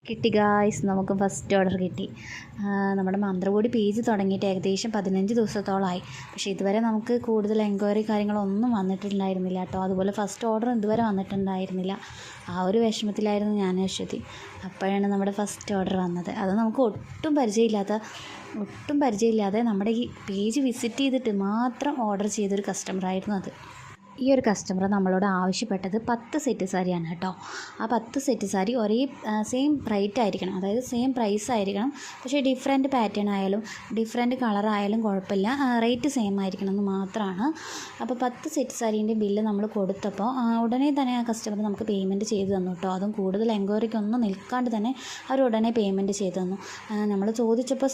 കിട്ടി ഗായ്സ്, നമുക്ക് first order കിട്ടി. നമ്മുടെ മന്ത്രകോടി പേജ് തുടങ്ങിയിട്ട് ഏകദേശം 15 ദിവസത്തോളമായി. പക്ഷേ ഇതുവരെ നമുക്ക് കൂടുതൽ എൻക്വയറി കാര്യങ്ങളൊന്നും വന്നിട്ടുണ്ടായിരുന്നില്ല കേട്ടോ. അതുപോലെ ഫസ്റ്റ് ഓർഡർ ഇതുവരെ വന്നിട്ടുണ്ടായിരുന്നില്ല. ആ ഒരു വിഷമത്തിലായിരുന്നു ഞാൻ അശ്വതി. അപ്പോഴാണ് നമ്മുടെ ഫസ്റ്റ് ഓർഡർ വന്നത്. അത് നമുക്ക് ഒട്ടും പരിചയമില്ലാതെ നമ്മുടെ ഈ പേജ് വിസിറ്റ് ചെയ്തിട്ട് മാത്രം ഓർഡർ ചെയ്തൊരു കസ്റ്റമറായിരുന്നു അത്. ഈ ഒരു കസ്റ്റമർ നമ്മളോട് ആവശ്യപ്പെട്ടത് 10 സെറ്റ് സാരിയാണ് കേട്ടോ. ആ 10 സെറ്റ് സാരി ഒരേ സെയിം റേറ്റ് ആയിരിക്കണം, അതായത് സെയിം പ്രൈസ് ആയിരിക്കണം. പക്ഷേ ഡിഫറെൻറ്റ് പാറ്റേൺ ആയാലും ഡിഫറെൻറ്റ് കളറായാലും കുഴപ്പമില്ല, റേറ്റ് സെയിം ആയിരിക്കണം എന്ന് മാത്രമാണ്. അപ്പോൾ 10 സെറ്റ് സാരീൻ്റെ ബില്ല് നമ്മൾ കൊടുത്തപ്പോൾ ഉടനെ തന്നെ ആ കസ്റ്റമർ നമുക്ക് പേയ്മെൻറ്റ് ചെയ്തു തന്നു കേട്ടോ. അതും കൂടുതൽ എൻക്വയറിക്കൊന്നും നിൽക്കാണ്ട് തന്നെ അവർ ഉടനെ പേയ്മെൻറ്റ് ചെയ്തു തന്നു. നമ്മൾ ചോദിച്ചപ്പോൾ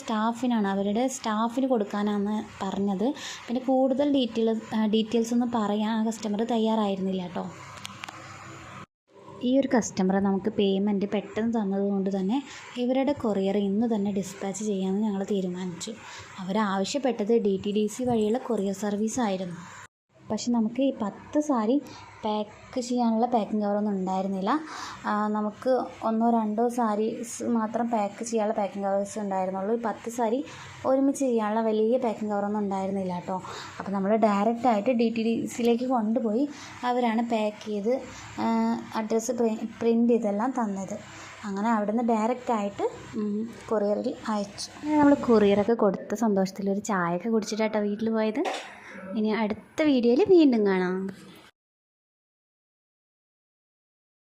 അവരുടെ സ്റ്റാഫിന് കൊടുക്കാനാണ് പറഞ്ഞത്. പിന്നെ കൂടുതൽ ഡീറ്റെയിൽസ് ഒന്നും പറയാൻ കസ്റ്റമർ തയ്യാറായിരുന്നില്ല കേട്ടോ. ഈ ഒരു കസ്റ്റമർ നമുക്ക് പേയ്മെൻറ്റ് പെട്ടെന്ന് തന്നതുകൊണ്ട് തന്നെ ഇവരുടെ കൊറിയർ ഇന്ന് തന്നെ ഡിസ്പാച്ച് ചെയ്യാമെന്ന് ഞങ്ങൾ തീരുമാനിച്ചു. അവരാവശ്യപ്പെട്ടത് DTDC വഴിയുള്ള കൊറിയർ സർവീസ് ആയിരുന്നു. പക്ഷെ നമുക്ക് ഈ 10 സാരി പാക്ക് ചെയ്യാനുള്ള പാക്കിംഗ് കവറൊന്നും ഉണ്ടായിരുന്നില്ല. നമുക്ക് 1-2 സാരീസ് മാത്രം പാക്ക് ചെയ്യാനുള്ള പാക്കിംഗ് കവേഴ്സ് ഉണ്ടായിരുന്നുള്ളൂ. ഈ 10 സാരി ഒരുമിച്ച് ചെയ്യാനുള്ള വലിയ പാക്കിംഗ് കവറൊന്നും ഉണ്ടായിരുന്നില്ല കേട്ടോ. അപ്പോൾ നമ്മൾ ഡയറക്റ്റായിട്ട് DTDCയിലേക്ക് കൊണ്ടുപോയി അവരാണ് പാക്ക് ചെയ്ത് അഡ്രസ്സ് പ്രിൻ്റ് ചെയ്തെല്ലാം തന്നത്. അങ്ങനെ അവിടെ നിന്ന് ഡയറക്റ്റായിട്ട് കൊറിയറിൽ അയച്ചു. നമ്മൾ കൊറിയറൊക്കെ കൊടുത്ത സന്തോഷത്തിലൊരു ചായയൊക്കെ കുടിച്ചിട്ടാട്ടോ വീട്ടിൽ പോയത്. ഇനി അടുത്ത വീഡിയോയിൽ വീണ്ടും കാണാം.